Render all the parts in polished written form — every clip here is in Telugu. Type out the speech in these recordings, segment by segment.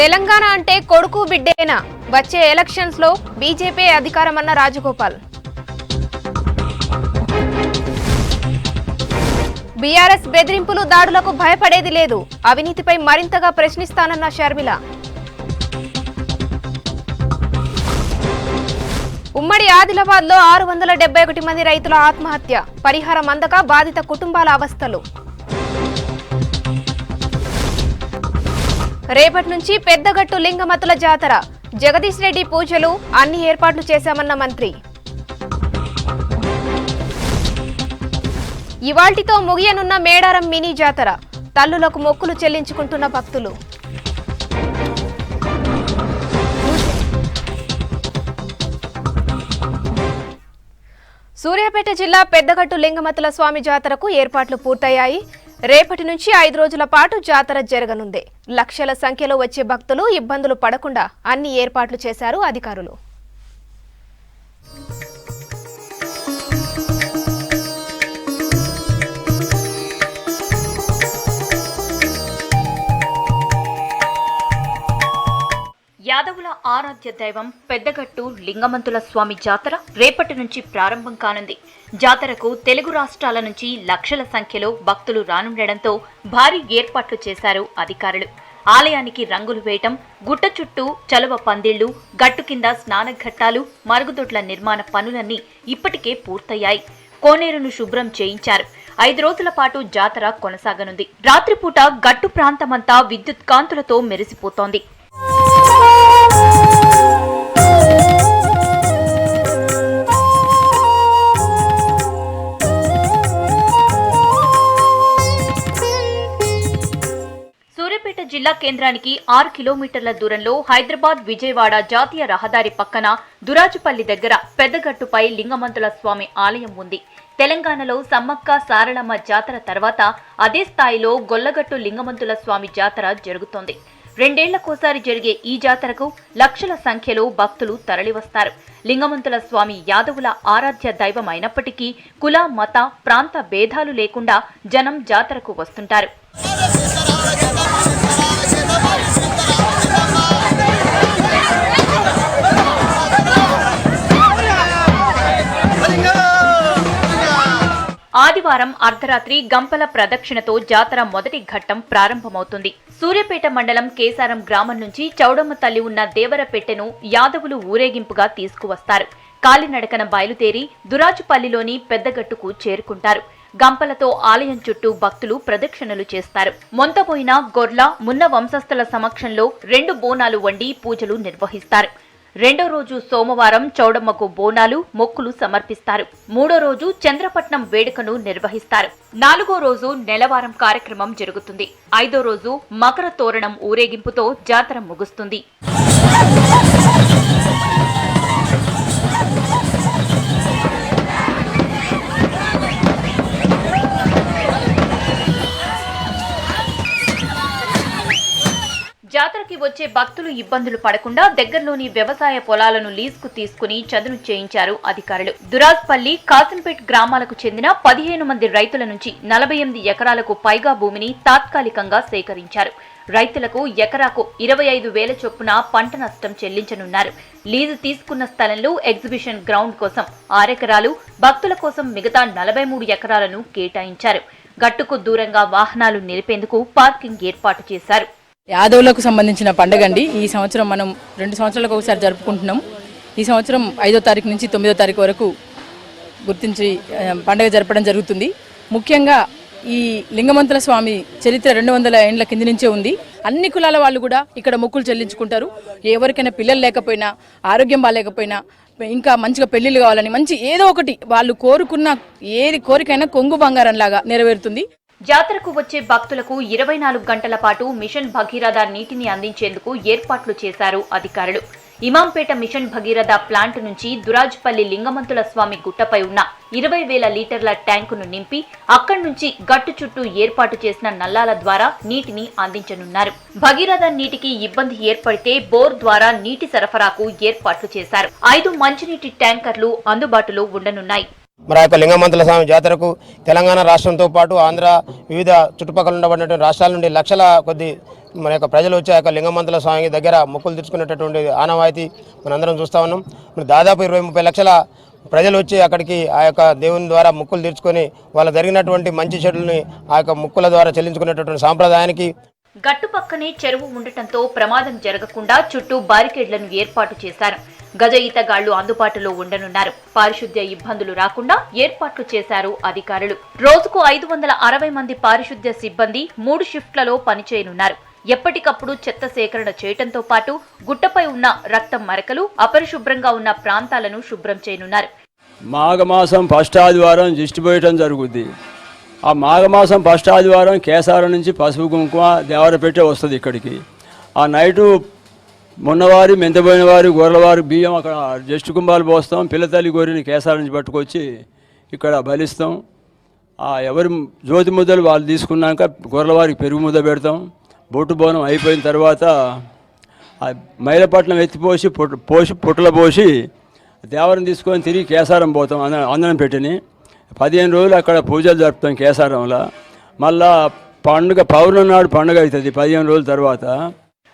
తెలంగాణ అంటే కొడుకు బిడ్డేనా? వచ్చే ఎలక్షన్స్ లో బీజేపీ అధికారమన్న రాజగోపాల్. బీఆర్ఎస్ బెదిరింపులు దాడులకు భయపడేది లేదు, అవినీతిపై మరింతగా ప్రశ్నిస్తానన్న షర్మిల. ఉమ్మడి ఆదిలాబాద్ లో 671 మంది రైతుల ఆత్మహత్య, పరిహారం అందక బాధిత కుటుంబాల అవస్థలు. రేపటి నుంచి పెద్దగట్టు లింగమతుల జాతర, జగదీష్ రెడ్డి పూజలు అన్ని ఏర్పాట్లు చేశామన్న మంత్రి. ఇవాల్టితో ముగియనున్న మేడారం మినీ జాతర, తల్లులకు మొక్కులు చెల్లించుకుంటున్న భక్తులు. సూర్యాపేట జిల్లా పెద్దగట్టు లింగమతుల స్వామి జాతరకు ఏర్పాట్లు పూర్తయ్యాయి. రేపటి నుంచి 5 రోజుల పాటు జాతర జరగనుంది. లక్షల సంఖ్యలో వచ్చే భక్తులు ఇబ్బందులు పడకుండా అన్ని ఏర్పాట్లు చేశారు అధికారులు. యాదవుల ఆరాధ్య దైవం పెద్దగట్టు లింగమంతుల స్వామి జాతర రేపటి నుంచి ప్రారంభం కానుంది. జాతరకు తెలుగు రాష్ట్రాల నుంచి లక్షల సంఖ్యలో భక్తులు రానుండడంతో భారీ ఏర్పాట్లు చేశారు అధికారులు. ఆలయానికి రంగులు వేయటం, గుట్ట చుట్టూ చలువ పందిళ్లు, గట్టు కింద స్నానఘట్టాలు, మరుగుదొడ్ల నిర్మాణ పనులన్నీ ఇప్పటికే పూర్తయ్యాయి. కోనేరును శుభ్రం చేయించారు. 5 రోజుల పాటు జాతర కొనసాగనుంది. రాత్రిపూట గట్టు ప్రాంతమంతా విద్యుత్ కాంతులతో మెరిసిపోతోంది. సూర్యాపేట జిల్లా కేంద్రానికి 6 కిలోమీటర్ల దూరంలో హైదరాబాద్ విజయవాడ జాతీయ రహదారి పక్కన దురాజుపల్లి దగ్గర పెద్దగట్టుపై లింగమంతుల స్వామి ఆలయం ఉంది. తెలంగాణలో సమ్మక్క సారళమ్మ జాతర తర్వాత అదే స్థాయిలో గొల్లగట్టు లింగమంతుల స్వామి జాతర జరుగుతోంది. 2 ఏళ్లకోసారి జరిగే ఈ జాతరకు లక్షల సంఖ్యలో భక్తులు తరలివస్తారు. లింగమంతుల స్వామి యాదవుల ఆరాధ్య దైవం అయినప్పటికీ కుల, మత, ప్రాంత భేదాలు లేకుండా జనం జాతరకు వస్తుంటారు. ఆదివారం అర్ధరాత్రి గంపల ప్రదక్షిణతో జాతర మొదటి ఘట్టం ప్రారంభమవుతుంది. సూర్యాపేట మండలం కేసారం గ్రామం నుంచి చౌడమ్మ తల్లి ఉన్న దేవరపెట్టెను యాదవులు ఊరేగింపుగా తీసుకువస్తారు. కాలినడకన బయలుదేరి దురాజుపల్లిలోని పెద్దగట్టుకు చేరుకుంటారు. గంపలతో ఆలయం చుట్టూ భక్తులు ప్రదక్షిణలు చేస్తారు. మొంతపోయిన గొర్ల మున్న వంశస్థుల సమక్షంలో 2 బోనాలు వండి పూజలు నిర్వహిస్తారు. 2వ రోజు సోమవారం చౌడమ్మకు బోనాలు, మొక్కులు సమర్పిస్తారు. 3వ రోజు చంద్రపట్నం వేడుకను నిర్వహిస్తారు. 4వ రోజు నెలవారం కార్యక్రమం జరుగుతుంది. 5వ రోజు మకర తోరణం ఊరేగింపుతో జాతర ముగుస్తుంది. జాతరకి వచ్చే భక్తులు ఇబ్బందులు పడకుండా దగ్గరలోని వ్యవసాయ పొలాలను లీజుకు తీసుకుని చదును చేయించారు అధికారులు. దురాజ్పల్లి, కాసింపేట్ గ్రామాలకు చెందిన 15 మంది రైతుల నుంచి 48 ఎకరాలకు పైగా భూమిని తాత్కాలికంగా సేకరించారు. రైతులకు ఎకరాకు 25,000 చొప్పున పంట నష్టం చెల్లించనున్నారు. లీజు తీసుకున్న స్థలంలో ఎగ్జిబిషన్ గ్రౌండ్ కోసం 6 ఎకరాలు, భక్తుల కోసం మిగతా 43 ఎకరాలను కేటాయించారు. గట్టుకు దూరంగా వాహనాలు నిలిపేందుకు పార్కింగ్ ఏర్పాటు చేశారు. యాదవులకు సంబంధించిన పండుగ అండి. ఈ సంవత్సరం మనం 2 సంవత్సరాలకు ఒకసారి జరుపుకుంటున్నాం. ఈ సంవత్సరం 5వ తారీఖు నుంచి 9వ తారీఖు వరకు గుర్తించి పండుగ జరపడం జరుగుతుంది. ముఖ్యంగా ఈ లింగమంతుల స్వామి చరిత్ర 200 ఏండ్ల కింది నుంచే ఉంది. అన్ని కులాల వాళ్ళు కూడా ఇక్కడ మొక్కులు చెల్లించుకుంటారు. ఎవరికైనా పిల్లలు లేకపోయినా, ఆరోగ్యం బాగాలేకపోయినా, ఇంకా మంచిగా పెళ్లిళ్ళు కావాలని మంచి ఏదో ఒకటి వాళ్ళు కోరుకున్న ఏది కోరికైనా కొంగు బంగారం లాగా నెరవేరుతుంది. జాతరకు వచ్చే భక్తులకు 24 గంటల పాటు మిషన్ భగీరథ నీటిని అందించేందుకు ఏర్పాట్లు చేశారు అధికారులు. ఇమాంపేట మిషన్ భగీరథ ప్లాంట్ నుంచి దురాజుపల్లి లింగమంతుల స్వామి గుట్టపై ఉన్న 20,000 లీటర్ల ట్యాంకును నింపి అక్కడి నుంచి గట్టు చుట్టూ ఏర్పాటు చేసిన నల్లాల ద్వారా నీటిని అందించనున్నారు. భగీరథ నీటికి ఇబ్బంది ఏర్పడితే బోర్ ద్వారా నీటి సరఫరాకు ఏర్పాట్లు చేశారు. 5 మంచినీటి ట్యాంకర్లు అందుబాటులో ఉండనున్నాయి. మరి ఆ యొక్క లింగమంతుల స్వామి జాతరకు తెలంగాణ రాష్ట్రంతో పాటు ఆంధ్ర వివిధ చుట్టుపక్కల ఉండబడినటువంటి రాష్ట్రాల నుండి లక్షల కొద్ది మన యొక్క ప్రజలు వచ్చి ఆ యొక్క లింగమంతుల స్వామి దగ్గర మొక్కులు తెచ్చుకునేటటువంటి ఆనవాయితీ మనందరం చూస్తూ ఉన్నాం. మరి దాదాపు 20-30 లక్షల ప్రజలు వచ్చి అక్కడికి ఆ యొక్క దేవుని ద్వారా మొక్కులు తీర్చుకొని వాళ్ళ జరిగినటువంటి మంచి చెడుల్ని ఆ యొక్క మొక్కుల ద్వారా చెల్లించుకునేటటువంటి సాంప్రదాయానికి గట్టు పక్కనే చెరువు ఉండటంతో ప్రమాదం జరగకుండా చుట్టూ బారికేడ్లను ఏర్పాటు చేశారు. గజ ఈతగాళ్లు అందుబాటులో ఉండనున్నారు. పారిశుద్ధ్య ఇబ్బందులు రాకుండా ఏర్పాట్లు చేశారు అధికారులు. రోజుకు 560 మంది పారిశుద్ధ్య సిబ్బంది 3 షిఫ్ట్లలో పనిచేయనున్నారు. ఎప్పటికప్పుడు చెత్త సేకరణ చేయటంతో పాటు గుట్టపై ఉన్న రక్తం మరకలు, అపరిశుభ్రంగా ఉన్న ప్రాంతాలను శుభ్రం చేయనున్నారు. మాఘమాసం ఫస్ట్ ఆదివారం దిష్టి పోయటం జరుగుద్ది. ఆ మాఘమాసం ఫస్ట్ ఆదివారం కేసారం నుంచి పసుపు కుంకుమ దేవరపెట్టే వస్తుంది ఇక్కడికి. ఆ నైటు మొన్నవారి మెంతపోయిన వారి గొర్రెలవారి బియ్యం అక్కడ జస్ట్ కుంభాలు పోస్తాం. పిల్లతల్లి గొర్రెని కేసారం నుంచి పట్టుకొచ్చి ఇక్కడ బలిస్తాం. ఎవరి జ్యోతి ముద్దలు వాళ్ళు తీసుకున్నాక గొర్రెలవారికి పెరుగు ముద్ద పెడతాం. బొట్టు బోనం అయిపోయిన తర్వాత మైలపట్నం ఎత్తిపోసి పుట్టల పోసి దేవరం తీసుకొని తిరిగి కేసారం పోతాం. అందరం పెట్టిని 15 రోజులు అక్కడ పూజలు జరుపుతాం కేసారంలో. మళ్ళా పండుగ పౌర్ణమి నాడు పండుగ అవుతుంది 15 రోజుల తర్వాత.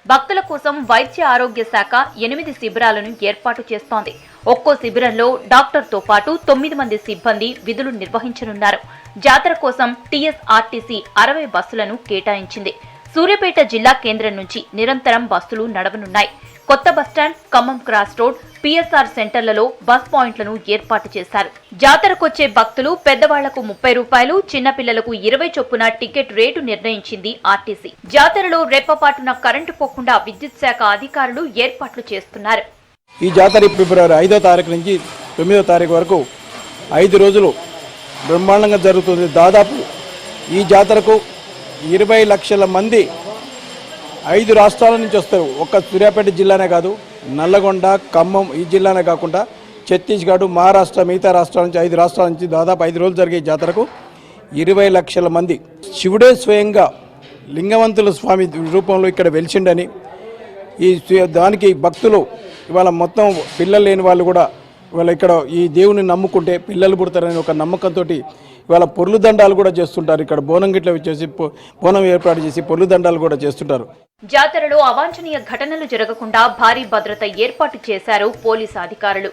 భక్తుల కోసం వైద్య ఆరోగ్య శాఖ 8 శిబిరాలను ఏర్పాటు చేస్తోంది. ఒక్కో శిబిరంలో డాక్టర్తో పాటు 9 మంది సిబ్బంది విధులు నిర్వహించనున్నారు. జాతర కోసం టీఎస్ఆర్టీసీ 60 బస్సులను కేటాయించింది. సూర్యాపేట జిల్లా కేంద్రం నుంచి నిరంతరం బస్సులు నడవనున్నాయి. కొత్త bus stand, Khammam cross road, PSR సెంటర్లలో బస్ పాయింట్లను ఏర్పాటు చేశారు. జాతరకొచ్చే భక్తులు పెద్దవాళ్లకు 30 రూపాయలు, చిన్నపిల్లలకు 20 చొప్పున టికెట్ రేటు నిర్ణయించింది ఆర్టీసీ. జాతరలో రెప్పపాటున కరెంటు పోకుండా విద్యుత్ శాఖ అధికారులు ఏర్పాట్లు చేస్తున్నారు. ఈ జాతర ఫిబ్రవరి 5వ తారీఖు నుంచి 9వ తారీఖు వరకు 5 రోజులు బ్రహ్మాండంగా జరుగుతుంది. దాదాపు ఈ జాతరకు 20 లక్షల మంది 5 రాష్ట్రాల నుంచి వస్తారు. ఒక్క సూర్యాపేట జిల్లానే కాదు, నల్లగొండ, ఖమ్మం ఈ జిల్లానే కాకుండా ఛత్తీస్గఢ్, మహారాష్ట్ర, మిగతా రాష్ట్రాల నుంచి 5 రాష్ట్రాల నుంచి దాదాపు 5 రోజులు జరిగే జాతరకు 20 లక్షల మంది. శివుడే స్వయంగా లింగవంతుల స్వామి రూపంలో ఇక్కడ వెలిచిండని దానికి భక్తులు ఇవాళ మొత్తం పిల్లలు లేని వాళ్ళు కూడా ఇవాళ ఇక్కడ ఈ దేవుని నమ్ముకుంటే పిల్లలు పుడతారని ఒక నమ్మకంతో ఇవాళ పొర్లు దండాలు కూడా చేస్తుంటారు. ఇక్కడ బోనం గిట్ల చేసి బోనం ఏర్పాటు చేసి పొర్లు దండాలు కూడా చేస్తుంటారు. జాతరలో అవాంఛనీయ ఘటనలు జరగకుండా భారీ భద్రత ఏర్పాటు చేశారు పోలీసు అధికారులు.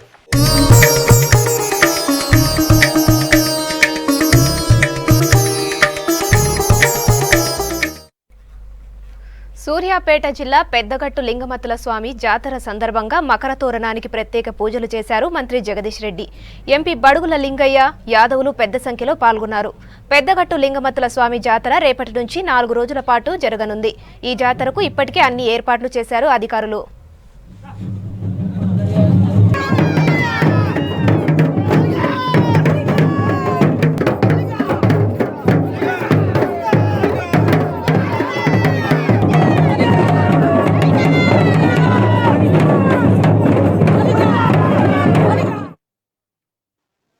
సూర్యాపేట జిల్లా పెద్దగట్టు లింగమతుల స్వామి జాతర సందర్భంగా మకర తోరణానికి ప్రత్యేక పూజలు చేశారు మంత్రి జగదీష్ రెడ్డి. ఎంపీ బడుగుల లింగయ్య యాదవులు పెద్ద సంఖ్యలో పాల్గొన్నారు. పెద్దగట్టు లింగమతుల స్వామి జాతర రేపటి నుంచి 4 రోజుల పాటు జరగనుంది. ఈ జాతరకు ఇప్పటికే అన్ని ఏర్పాట్లు చేశారు అధికారులు.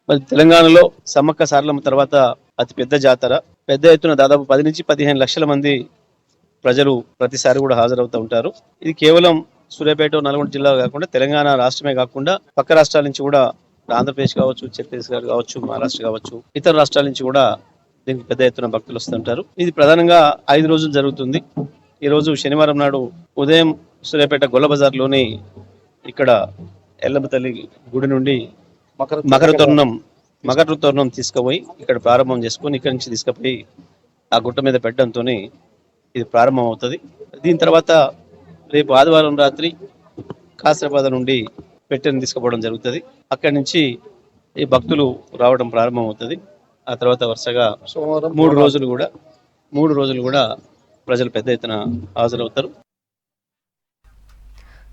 మరి తెలంగాణలో సమ్మక్క సారలమ్మ తర్వాత అతి పెద్ద జాతర. పెద్ద ఎత్తున దాదాపు 10 నుంచి 15 లక్షల మంది ప్రజలు ప్రతిసారి కూడా హాజరవుతూ ఉంటారు. ఇది కేవలం సూర్యాపేట, నల్గొండ జిల్లా కాకుండా తెలంగాణ రాష్ట్రమే కాకుండా పక్క రాష్ట్రాల నుంచి కూడా ఆంధ్రప్రదేశ్ కావచ్చు, ఛత్తీస్గఢ్ కావచ్చు, మహారాష్ట్ర కావచ్చు, ఇతర రాష్ట్రాల నుంచి కూడా దీనికి పెద్ద ఎత్తున భక్తులు వస్తుంటారు. ఇది ప్రధానంగా 5 రోజులు జరుగుతుంది. ఈ రోజు శనివారం నాడు ఉదయం సూర్యాపేట గొల్ల బజార్లోని ఇక్కడ ఎల్లమ్మ తల్లి గుడి నుండి మకర తోరణం తీసుకుపోయి ఇక్కడ ప్రారంభం చేసుకొని ఇక్కడి నుంచి తీసుకుపోయి ఆ గుట్ట మీద పెట్టడంతో ఇది ప్రారంభం అవుతుంది. దీని తర్వాత రేపు ఆదివారం రాత్రి కాసరపాద నుండి పెట్టెను తీసుకుపోవడం జరుగుతుంది. అక్కడి నుంచి ఈ భక్తులు రావడం ప్రారంభం అవుతుంది. ఆ తర్వాత వరుసగా 3 రోజులు కూడా ప్రజలు పెద్ద ఎత్తున హాజరవుతారు.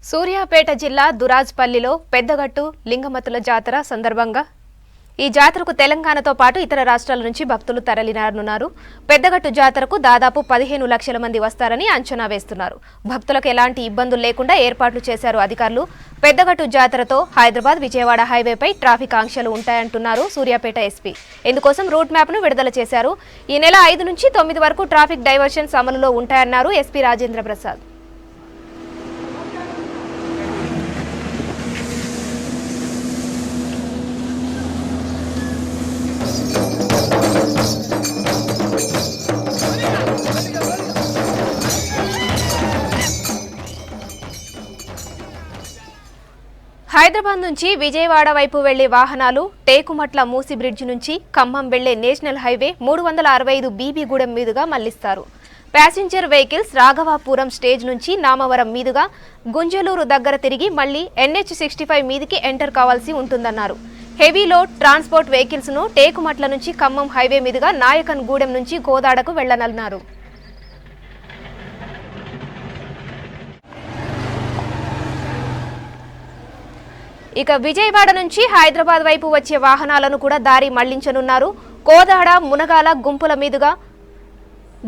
సూర్యాపేట జిల్లా దురాజ్పల్లిలో పెద్దగట్టు లింగమతుల జాతర సందర్భంగా ఈ జాతరకు తెలంగాణతో పాటు ఇతర రాష్ట్రాల నుంచి భక్తులు తరలిరానున్నారు. పెద్దగట్టు జాతరకు దాదాపు 15 లక్షల మంది వస్తారని అంచనా వేస్తున్నారు. భక్తులకు ఎలాంటి ఇబ్బందులు లేకుండా ఏర్పాట్లు చేశారు అధికారులు. పెద్దగట్టు జాతరతో హైదరాబాద్ విజయవాడ హైవేపై ట్రాఫిక్ ఆంక్షలు ఉంటాయంటున్నారు సూర్యాపేట ఎస్పీ. ఇందుకోసం రూట్ మ్యాప్ను విడుదల చేశారు. ఈ నెల 5 నుంచి 9 వరకు ట్రాఫిక్ డైవర్షన్స్ అమలులో ఉంటాయన్నారు ఎస్పీ రాజేంద్ర ప్రసాద్. హైదరాబాద్ నుంచి విజయవాడ వైపు వెళ్లే వాహనాలు టేకుమట్ల మూసి బ్రిడ్జి నుంచి ఖమ్మం వెళ్లే నేషనల్ హైవే 365 బీబీగూడెం మీదుగా మళ్లిస్తారు. ప్యాసింజర్ వెహికల్స్ రాఘవాపురం స్టేజ్ నుంచి నామవరం మీదుగా గుంజలూరు దగ్గర తిరిగి మళ్లీ NH65 మీదికి ఎంటర్ కావాల్సి ఉంటుందన్నారు. హెవీ లోడ్ ట్రాన్స్పోర్ట్ వెహికల్స్ ను టేకుమట్ల నుంచి ఖమ్మం హైవే మీదుగా నాయకన్ గూడెం నుంచి గోదాడకు వెళ్లనున్నారు. ఇక విజయవాడ నుంచి హైదరాబాద్ వైపు వచ్చే వాహనాలను కూడా దారి మళ్లించనున్నారు. కోదాడ మునగాల గుంపుల మీదుగా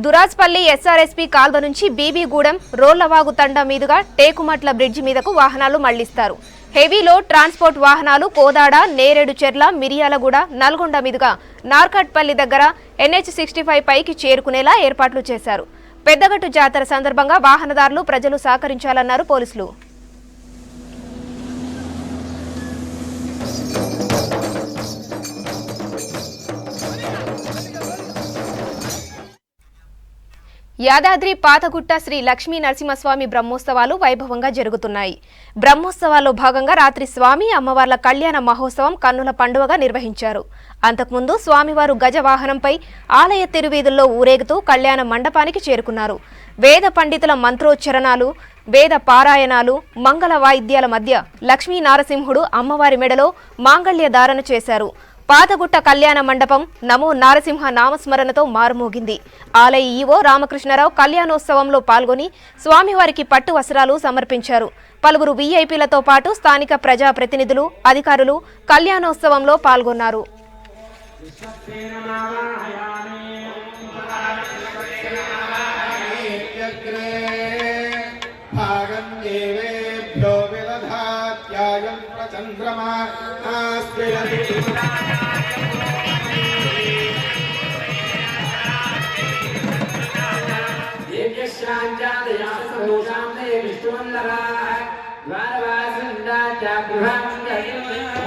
దురాజ్పల్లి SRSP కాల్వ నుంచి బీబీగూడెం రోళ్లవాగు తండా మీదుగా టేకుమట్ల బ్రిడ్జి మీదకు వాహనాలు మళ్లిస్తారు. హెవీ లోడ్ ట్రాన్స్పోర్ట్ వాహనాలు కోదాడ, నేరేడు చెర్ల, మిరియాలగూడ, నల్గొండ మీదుగా నార్కట్పల్లి దగ్గర NH65 పైకి చేరుకునేలా ఏర్పాట్లు చేశారు. పెద్దగట్టు జాతర సందర్భంగా వాహనదారులు ప్రజలు సహకరించాలన్నారు పోలీసులు. యాదాద్రి పాతగుట్ట శ్రీ లక్ష్మీ నరసింహస్వామి బ్రహ్మోత్సవాలు వైభవంగా జరుగుతున్నాయి. బ్రహ్మోత్సవాల్లో భాగంగా రాత్రి స్వామి అమ్మవార్ల కళ్యాణ మహోత్సవం కన్నుల పండుగగా నిర్వహించారు. అంతకుముందు స్వామివారు గజవాహనంపై ఆలయ తిరువీధుల్లో ఊరేగుతూ కళ్యాణ మండపానికి చేరుకున్నారు. వేద పండితుల మంత్రోచ్చరణాలు, వేద పారాయణాలు, మంగళ వాయిద్యాల మధ్య లక్ష్మీ నారసింహుడు అమ్మవారి మెడలో మాంగళ్య ధారణ చేశారు. పాతగుట్ట కళ్యాణ మండపం నమో నారసింహ నామస్మరణతో మారుమోగింది. ఆలయ ఈవో రామకృష్ణరావు కళ్యాణోత్సవంలో పాల్గొని స్వామివారికి పట్టు వస్త్రాలు సమర్పించారు. పలువురు వీఐపీలతో పాటు స్థానిక ప్రజాప్రతినిధులు, అధికారులు కళ్యాణోత్సవంలో పాల్గొన్నారు.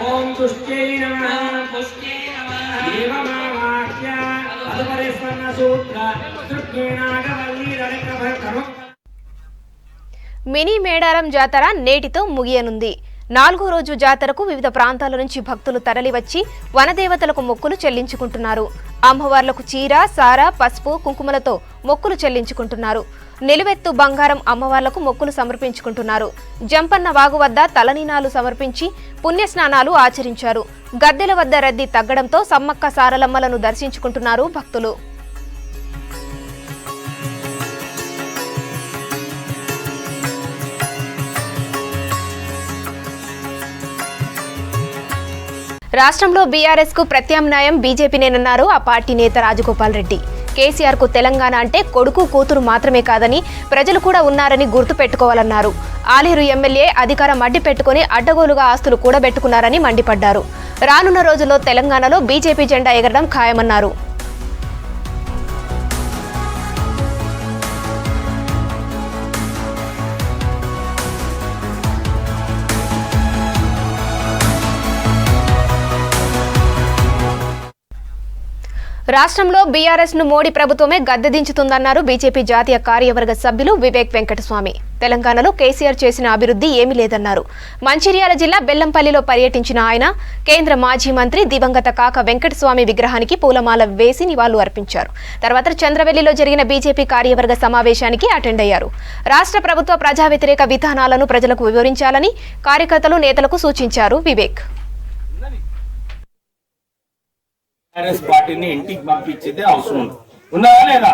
ఓం పుష్టే నమః పుష్టే నమః దేవమావాక్య అదుపరిస్వన్న సూత్ర తృప్ణాగవల్లి రణకభ. మినీ మేడారం జాతర నేటితో ముగియనుంది. 4వ రోజు జాతరకు వివిధ ప్రాంతాల నుంచి భక్తులు తరలివచ్చి వనదేవతలకు మొక్కులు చెల్లించుకుంటున్నారు. అమ్మవార్లకు చీర, సార, పసుపు, కుంకుమలతో మొక్కులు చెల్లించుకుంటున్నారు. నిలువెత్తు బంగారం అమ్మవార్లకు మొక్కులు సమర్పించుకుంటున్నారు. జంపన్న వాగు వద్ద తలనీనాలు సమర్పించి పుణ్యస్నానాలు ఆచరించారు. గద్దెల వద్ద రద్దీ తగ్గడంతో సమ్మక్క సారలమ్మలను దర్శించుకుంటున్నారు భక్తులు. రాష్ట్రంలో బీఆర్ఎస్ కు ప్రత్యామ్నాయం బీజేపీనేనన్నారు ఆ పార్టీ నేత రాజగోపాల్ రెడ్డి. కేసీఆర్ కు తెలంగాణ అంటే కొడుకు, కూతురు మాత్రమే కాదని ప్రజలు కూడా ఉన్నారని గుర్తు పెట్టుకోవాలన్నారు. ఆలేరు ఎమ్మెల్యే అధికారం అడ్డు పెట్టుకుని అడ్డగోలుగా ఆస్తులు కూడబెట్టుకున్నారని మండిపడ్డారు. రానున్న రోజుల్లో తెలంగాణలో బీజేపీ జెండా ఎగరడం ఖాయమన్నారు. రాష్ట్రంలో బీఆర్ఎస్ ను మోడీ ప్రభుత్వమే గద్దెదించుతుందన్నారు బీజేపీ జాతీయ కార్యవర్గ సభ్యులు వివేక్ వెంకటస్వామి. తెలంగాణలో కేసీఆర్ చేసిన అభివృద్ధి ఏమీ లేదన్నారు. మంచిర్యాల జిల్లా బెల్లంపల్లిలో పర్యటించిన ఆయన కేంద్ర మాజీ మంత్రి దివంగత కాక వెంకటస్వామి విగ్రహానికి పూలమాల వేసి నివాళులు అర్పించారు. తర్వాత చంద్రవెల్లిలో జరిగిన బీజేపీ కార్యవర్గ సమావేశానికి అటెండ్ అయ్యారు. రాష్ట్ర ప్రభుత్వ ప్రజా వ్యతిరేక విధానాలను ప్రజలకు వివరించాలని కార్యకర్తలు, నేతలకు సూచించారు వివేక్. పార్టీని ఇంటికి పంపించేదే అవసరం ఉన్నదా లేదా?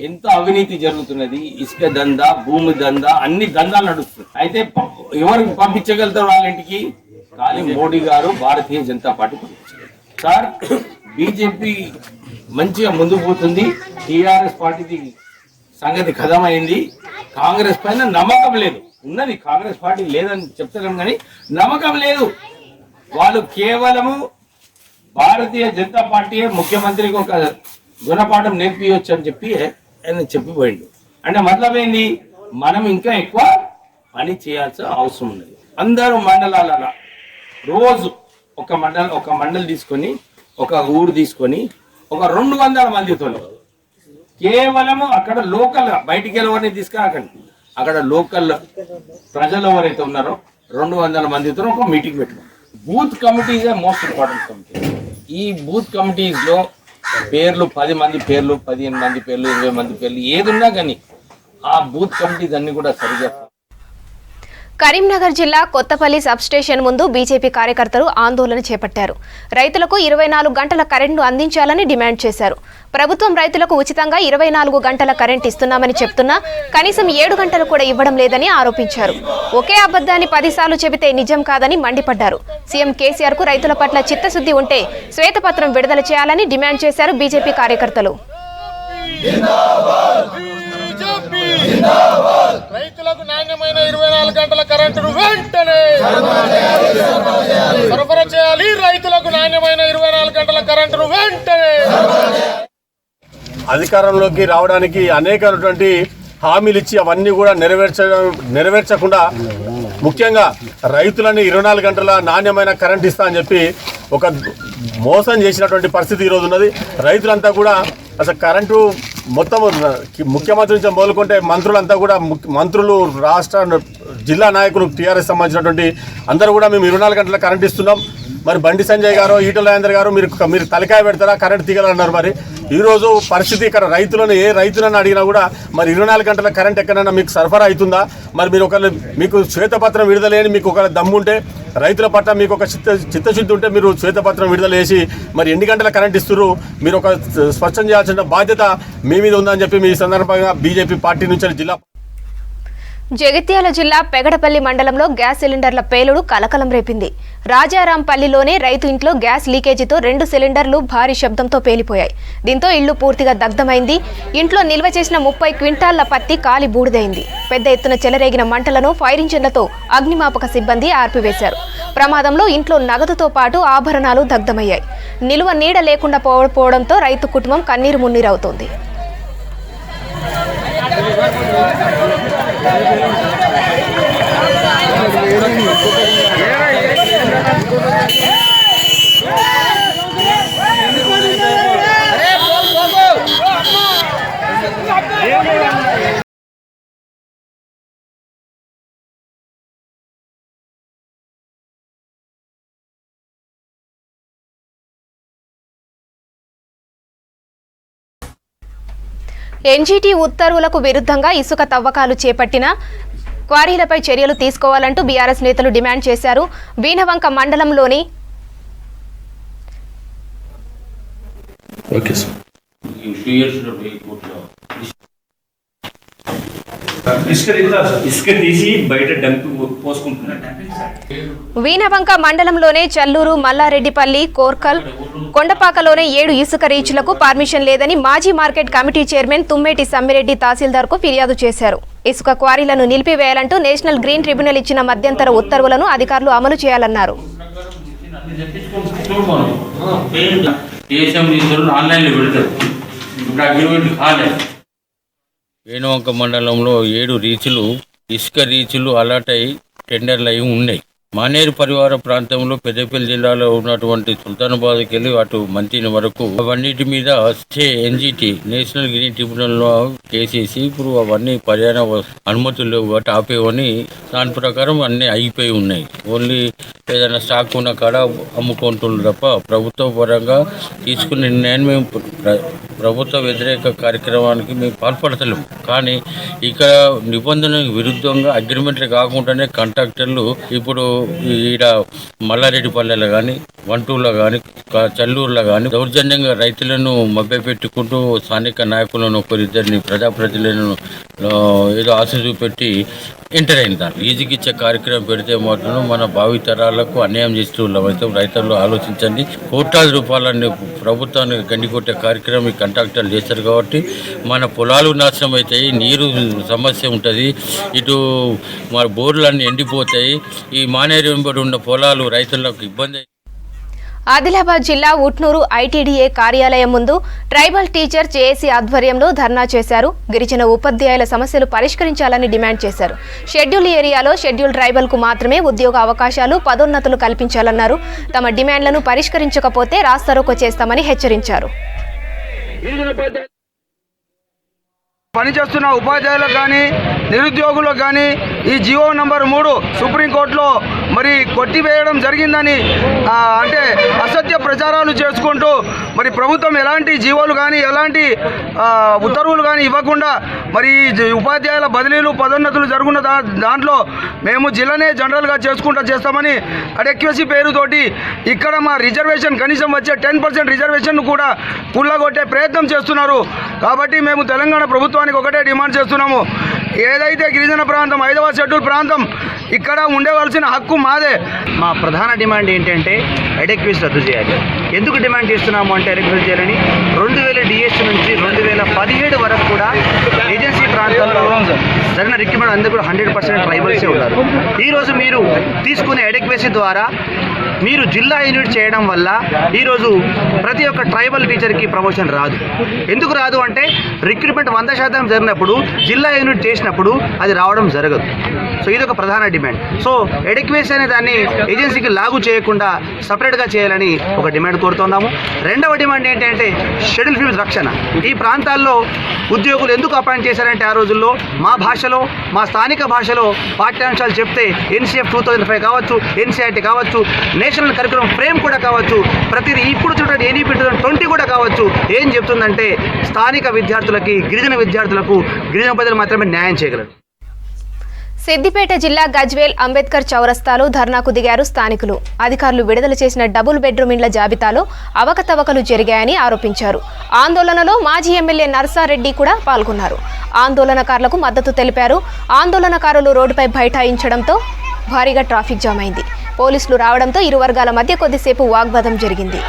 ఎంత అవినీతి జరుగుతున్నది, ఇసుక దందా, భూమి దందా, అన్ని దందాలు నడుస్తుంది. అయితే ఎవరికి పంపించగలుగుతారు వాళ్ళ ఇంటికి? కానీ మోడీ గారు, Bharatiya Janata party పంపించగలరు. Sir, BJP మంచిగా ముందుకు పోతుంది. టీఆర్ఎస్ పార్టీది సంగతి ఖదమైంది. కాంగ్రెస్ పైన నమ్మకం లేదు. ఉన్నది కాంగ్రెస్ పార్టీ లేదని చెప్తున్నాం కానీ నమ్మకం లేదు. వాళ్ళు కేవలము భారతీయ జనతా పార్టీ ముఖ్యమంత్రికి ఒక గుణపాఠం నేర్పించవచ్చు అని చెప్పి ఆయన చెప్పిపోయిండు. అంటే మతలబ్ ఏంది? మనం ఇంకా ఎక్కువ పని చేయాల్సిన అవసరం ఉన్నది. అందరూ మండలాల రోజు ఒక మండలి తీసుకొని, ఒక ఊరు తీసుకొని, ఒక 200 మందితో కేవలము అక్కడ లోకల్, బయటికి వెళ్ళవని తీసుకురాకండి. అక్కడ లోకల్ ప్రజలు ఎవరైతే ఉన్నారో 200 మందితో ఒక మీటింగ్ పెట్టుకున్నాం. Booth committee is most important committee. ఈ బూత్ కమిటీస్లో పేర్లు 10 మంది పేర్లు, 15 మంది పేర్లు, 20 మంది పేర్లు ఏదున్నా కానీ ఆ బూత్ కమిటీస్ అన్ని కూడా సరిగా. కరీంనగర్ జిల్లా కొత్తపల్లి సబ్స్టేషన్ ముందు బీజేపీ కార్యకర్తలు ఆందోళన చేపట్టారు. రైతులకు 24 గంటల కరెంటు అందించాలని డిమాండ్ చేశారు. ప్రభుత్వం రైతులకు ఉచితంగా 24 గంటల కరెంట్ ఇస్తున్నామని చెప్తున్నా కనీసం 7 గంటలు కూడా ఇవ్వడం లేదని ఆరోపించారు. ఒకే అబద్ధాన్ని 10 సార్లు చెబితే నిజం కాదని మండిపడ్డారు. సీఎం కేసీఆర్ కు రైతుల పట్ల చిత్తశుద్ధి ఉంటే శ్వేతపత్రం విడుదల చేయాలని డిమాండ్ చేశారు బీజేపీ కార్యకర్తలు. రైతులకు నాణ్యమైన 24 గంటల కరెంటును వెంటనే సరఫరా చేయాలి. రైతులకు నాణ్యమైన 24 గంటల కరెంటును వెంటనే. అధికారంలోకి రావడానికి అనేకమైనటువంటి హామీలు ఇచ్చి అవన్నీ కూడా నెరవేర్చకుండా ముఖ్యంగా రైతులని 24 గంటల నాణ్యమైన కరెంట్ ఇస్తా అని చెప్పి ఒక మోసం చేసినటువంటి పరిస్థితి ఈరోజు ఉన్నది. రైతులంతా కూడా అసలు కరెంటు మొత్తం ముఖ్యమంత్రి నుంచి మొదలుకుంటే మంత్రులంతా కూడా మంత్రులు, రాష్ట్ర జిల్లా నాయకులు, టీఆర్ఎస్ సంబంధించినటువంటి అందరూ కూడా మేము 24 గంటల కరెంట్ ఇస్తున్నాం. మరి బండి సంజయ్ గారు, ఈటల రాజేందర్ గారు మీరు తలకాయ పెడతారా, కరెంట్ తీయాలన్నారు. మరి ఈరోజు పరిస్థితి ఇక్కడ రైతులను ఏ రైతులను అడిగినా కూడా మరి 24 గంటల కరెంట్ ఎక్కడైనా మీకు సరఫరా అవుతుందా? మరి మీరు మీకు శ్వేతపత్రం విడుదలేని మీకు ఒక దమ్ముంటే, రైతుల పట్ల మీకు ఒక చిత్తశుద్ధి ఉంటే మీరు శ్వేతపత్రం విడుదల చేసి మరి ఎన్ని గంటల కరెంట్ ఇస్తున్నారు మీరు ఒక స్పష్టం చేయాల్సిన బాధ్యత మీ మీద ఉందని చెప్పి మీ సందర్భంగా బీజేపీ పార్టీ నుంచి జిల్లా. జగిత్యాల జిల్లా పెగడపల్లి మండలంలో గ్యాస్ సిలిండర్ల పేలుడు కలకలం రేపింది. రాజారాంపల్లిలోనే రైతు ఇంట్లో గ్యాస్ లీకేజీతో 2 సిలిండర్లు భారీ శబ్దంతో పేలిపోయాయి. దీంతో ఇళ్లు పూర్తిగా దగ్ధమైంది. ఇంట్లో నిల్వ చేసిన 30 క్వింటాళ్ల పత్తి కాలి బూడిదైంది. పెద్ద ఎత్తున చెలరేగిన మంటలను ఫైర్ ఇంజిన్లతో అగ్నిమాపక సిబ్బంది ఆర్పివేశారు. ప్రమాదంలో ఇంట్లో నగదుతో పాటు ఆభరణాలు దగ్ధమయ్యాయి. నిలువ నీడ లేకుండా పోవడంతో రైతు కుటుంబం కన్నీరు మున్నీరవుతోంది. ఎన్జీటీ ఉత్తర్వులకు విరుద్ధంగా ఇసుక తవ్వకాలు చేపట్టిన క్వారీలపై చర్యలు తీసుకోవాలంటూ బీఆర్ఎస్ నేతలు డిమాండ్ చేశారు. వీణవంక మండలంలోని వీణవంక మండలంలోనే చల్లూరు, మల్లారెడ్డిపల్లి, కోర్కల్, కొండపాకలోనే 7 ఇసుక రీచ్లకు పర్మిషన్ లేదని మాజీ market committee chairman Tummeti Sammireddy తహసీల్దార్కు ఫిర్యాదు చేశారు. ఇసుక క్వారీలను నిలిపివేయాలంటూ నేషనల్ గ్రీన్ ట్రిబ్యునల్ ఇచ్చిన మధ్యంతర ఉత్తర్వులను అధికారులు అమలు చేయాలన్నారు. వీణవంక మండలంలో 7 రీచులు ఇసుక రీచులు అలాట్ అయి టెండర్లు అయి ఉన్నాయి. మానేరు పరివార ప్రాంతంలో పెద్దపల్లి జిల్లాలో ఉన్నటువంటి సుల్తానాబాద్కి వెళ్ళి అటు మంతిని వరకు అవన్నిటి మీద స్టే ఎన్జిటి నేషనల్ గ్రీన్ ట్రిబ్యునల్లో కేసేసి ఇప్పుడు అవన్నీ పర్యాణ అనుమతులు లేవు కాబట్టి ఆపేవని దాని ప్రకారం అన్నీ అయిపోయి ఉన్నాయి. ఓన్లీ ఏదైనా స్టాక్ ఉన్న కాడ అమ్ముకుంటున్నారు తప్ప ప్రభుత్వ పరంగా తీసుకున్న నిర్ణయాన్ని మేము ప్రభుత్వ వ్యతిరేక కార్యక్రమానికి మేము పాల్పడతలేము. కానీ ఇక్కడ నిబంధనలకు విరుద్ధంగా అగ్రిమెంట్లు కాకుండానే కాంట్రాక్టర్లు ఇప్పుడు ఈడ మల్లారెడ్డిపల్లెలో కానీ, వంటూరులో కానీ, చల్లూరులో కానీ దౌర్జన్యంగా రైతులను మభ్యపెట్టుకుంటూ స్థానిక నాయకులను ఒకరిద్దరిని ప్రజాప్రతినిధులను ఏదో ఆశ చూపెట్టి ఎంటర్ అయిన దాన్ని ఈజీకి ఇచ్చే కార్యక్రమం పెడితే మాత్రం మన భావితరాలకు అన్యాయం చేస్తూ అయితే రైతులు ఆలోచించండి. కోట్లాది రూపాయలని ప్రభుత్వానికి గండికొట్టే కార్యక్రమం ఈ కాంట్రాక్టర్లు చేస్తారు కాబట్టి మన పొలాలు నాశనం అవుతాయి, నీరు సమస్య ఉంటుంది, ఇటు మన బోర్లన్నీ ఎండిపోతాయి. ఈ మానేరు వెంబడి ఉన్న పొలాలు రైతులకు ఇబ్బంది. ఆదిలాబాద్ జిల్లా ఉట్నూరు ఐటీడీఏ కార్యాలయం ముందు ట్రైబల్ టీచర్ జేఏసీ ఆధ్వర్యంలో ధర్నా చేశారు. గిరిజన ఉపాధ్యాయుల సమస్యలు పరిష్కరించాలని డిమాండ్ చేశారు. షెడ్యూల్ ఏరియాలో షెడ్యూల్ ట్రైబల్ కు మాత్రమే ఉద్యోగ అవకాశాలు, పదోన్నతులు కల్పించాలన్నారు. తమ డిమాండ్లను పరిష్కరించకపోతే రాస్తారోకో చేస్తామని హెచ్చరించారు. పనిచేస్తున్న ఉపాధ్యాయులకు కానీ నిరుద్యోగులకు కానీ ఈ జియో నంబర్ 3 సుప్రీంకోర్టులో మరి కొట్టివేయడం జరిగిందని అంటే అసత్య ప్రచారాలు చేసుకుంటూ మరి ప్రభుత్వం ఎలాంటి జీవోలు కానీ ఎలాంటి ఉత్తర్వులు కానీ ఇవ్వకుండా మరి ఉపాధ్యాయుల బదిలీలు పదోన్నతులు జరుగున్న దాంట్లో మేము జిల్లానే జనరల్గా చేస్తామని అడెక్వసీ పేరుతోటి ఇక్కడ మా రిజర్వేషన్ కనీసం వచ్చే 10% రిజర్వేషన్ కూడా పుల్లగొట్టే ప్రయత్నం చేస్తున్నారు. కాబట్టి మేము తెలంగాణ ప్రభుత్వానికి ఒకటే డిమాండ్ చేస్తున్నాము. ఏదైతే గిరిజన ప్రాంతం 5వ షెడ్యూల్ ప్రాంతం ఇక్కడ ఉండవలసిన హక్కు మాదే. మా ప్రధాన డిమాండ్ ఏంటంటే అడెక్వసీ రద్దు చేయాలి. ఎందుకు డిమాండ్ చేస్తున్నాము అంటే అడెక్వసీ చేయాలని 2000 DSC నుంచి 2017 వరకు కూడా ఏజెన్సీ ప్రాంతాల్లో జరిగిన రిక్రూట్మెంట్ అందరూ కూడా 100% ట్రైబల్సే ఉన్నారు. ఈరోజు మీరు తీసుకునే అడెక్వసీ ద్వారా మీరు జిల్లా యూనిట్ చేయడం వల్ల ఈరోజు ప్రతి ఒక్క ట్రైబల్ టీచర్కి ప్రమోషన్ రాదు. ఎందుకు రాదు అంటే రిక్రూట్మెంట్ 100% జరిగినప్పుడు జిల్లా యూనిట్ చేసినప్పుడు అది రావడం జరగదు. సో ఇది ఒక ప్రధాన డిమాండ్. సో అడెక్వసీ అనే దాన్ని ఏజెన్సీకి లాగు చేయకుండా సపరేట్గా చేయాలని ఒక డిమాండ్ కోరుతున్నాము. రెండవ డిమాండ్ ఏంటంటే షెడ్యూల్ ఫీల్డ్ రక్షణ. ఈ ప్రాంతాల్లో ఉద్యోగులు ఎందుకు అపాయింట్ చేశారంటే ఆ రోజుల్లో మా భాషలో మా స్థానిక భాషలో పాఠ్యాంశాలు చెప్తే NCF 2005 కావచ్చు, NCERT కావచ్చు, నేషనల్ కరికులం ఫ్రేమ్ కూడా కావచ్చు, ప్రతిదీ ఇప్పుడు చూడండి NEP 2020 కూడా కావచ్చు. ఏం చెప్తుందంటే స్థానిక విద్యార్థులకి గిరిజన విద్యార్థులకు గిరిజన ప్రజలు మాత్రమే న్యాయం చేయగలరు. సిద్దిపేట జిల్లా గజ్వేల్ అంబేద్కర్ చౌరస్తాలో ధర్నాకు దిగారు స్థానికులు. అధికారులు విడుదల చేసిన డబుల్ బెడ్రూమ్ ఇండ్ల జాబితాలో అవకతవకలు జరిగాయని ఆరోపించారు. ఆందోళనలో మాజీ ఎమ్మెల్యే నర్సారెడ్డి కూడా పాల్గొన్నారు. ఆందోళనకారులకు మద్దతు తెలిపారు. ఆందోళనకారులు రోడ్డుపై బైఠాయించడంతో భారీగా ట్రాఫిక్ జామ్ అయింది. పోలీసులు రావడంతో ఇరు వర్గాల మధ్య కొద్దిసేపు వాగ్వాదం జరిగింది.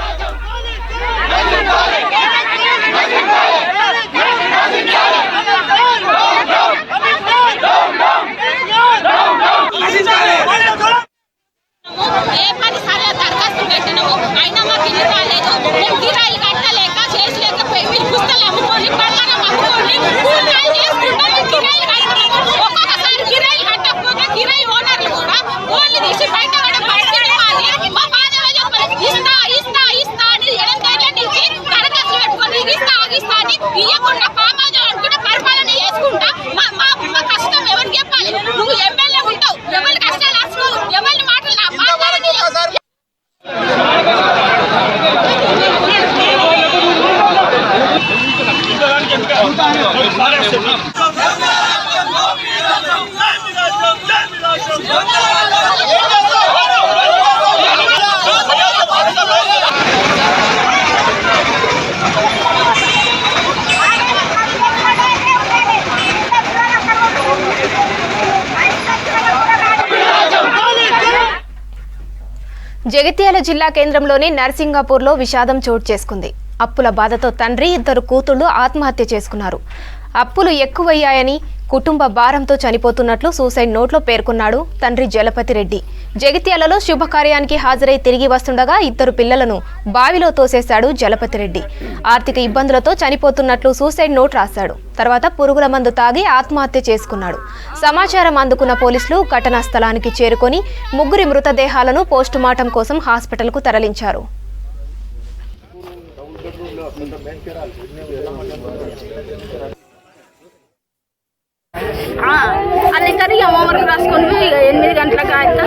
ఏ పని సరే దరఖాస్తు పెట్టినాము అయినా మాకు ఇల్లు రాలేదు. మేము కిరాయిలు కట్టలేక చేసలేక వీళ్ళు పుస్తకాలు అమ్ముకొని పళ్ళనం అమ్ముకొని కూరగాయలు చేసుకుంటాం. కిరాయిలు కట్టలేము. ఒక్కొక్కసారి కిరాయిలు కట్టకపోతే కిరాయి ఓనర్లు కూడా గోళ్ళు తీసి బయట మా బాధ చెప్పలేదు. ఇస్తా ఇస్తా ఇస్తా అని 8 ఏళ్ల నుంచి దరఖాస్తు పెట్టుకొని ఇస్తా అని ఇవ్వకుండా పామాజాలు కూడా పరిపాలన చేసుకుంటా మా కష్టం ఎవరికి చెప్పాలి? నువ్వు ఎమ్మెల్యే ఉంటావు, ఎవరి కష్టాలు రాసుకోవు, ఎవరి మాటలు జగిత్యాల జిల్లా కేంద్రంలోని నర్సింగాపూర్లో విషాదం చోటు చేసుకుంది. అప్పుల బాధతో తండ్రి, 2 కూతుళ్లు ఆత్మహత్య చేసుకున్నారు. అప్పులు ఎక్కువయ్యాయని, కుటుంబ భారంతో చనిపోతున్నట్లు సూసైడ్ నోట్లో పేర్కొన్నాడు తండ్రి జలపతి రెడ్డి. జగిత్యాలలో శుభకార్యానికి హాజరై తిరిగి వస్తుండగా 2 పిల్లలను బావిలో తోసేశాడు జలపతి రెడ్డి. ఆర్థిక ఇబ్బందులతో చనిపోతున్నట్లు సూసైడ్ నోట్ రాశాడు. తర్వాత పురుగుల మందు తాగి ఆత్మహత్య చేసుకున్నాడు. సమాచారం అందుకున్న పోలీసులు ఘటనా స్థలానికి చేరుకొని 3 మృతదేహాలను పోస్టుమార్టం కోసం హాస్పిటల్కు తరలించారు. వాళ్ళిద్దరు హోంవర్క్ రాసుకొని 8 గంటలకు ఆయన